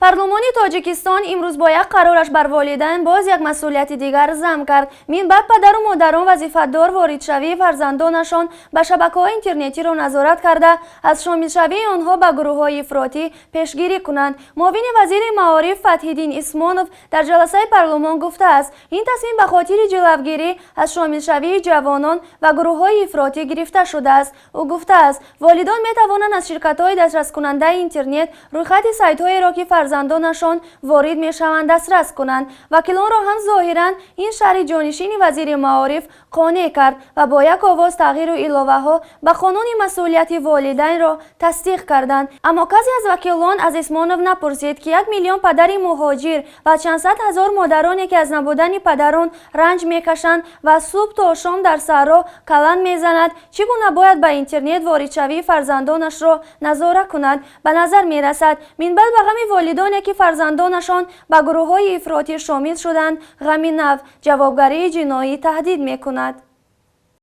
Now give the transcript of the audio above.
پارلمانی تاجیکستان امروز با یک قرارش بر والدین باز یک مسئولیت دیگر ضم کرد. من بعد پدر و مادران وظیفه‌دار وارد شوی فرزندانشان به شبکه‌های اینترنتی را نظارت کرده از شامل شوی آنها به گروه‌های افراطی پیشگیری کنند. معاون وزیر معارف فتح‌الدین اسمانوف در جلسه پارلمان گفته است این تصمیم به خاطر جلوگیری از شامل شوی جوانان و گروه‌های افراطی گرفته شده است. او گفته است والدان می‌توانند از شرکت‌های دسترس کننده اینترنت رویخط سایت‌هایی را که فرزندانشان وارد میشوند دسترس کنند. وکیلان را هم ظاهراً این شرح جانشین وزیر معارف قانع کرد و با یک آواز تغییر و علاوه‌ها به قانون مسئولیت والدین را تصدیق کردند. اما کسی از وکیلان از اسمانوف نپرسید که 1 میلیون پدر مهاجر و چند صد هزار مادرانی که از نبودن پدران رنج میکشند و صبح تا شام در صحرا کلند میزند چگونه باید به اینترنت وارد شوی فرزندانش را نظارت کند. به نظر میرسد منبع به غم والدانی که فرزندانشان به گروه‌های افراطی شامل شدند غم نو جوابگری جنایی تهدید میکند.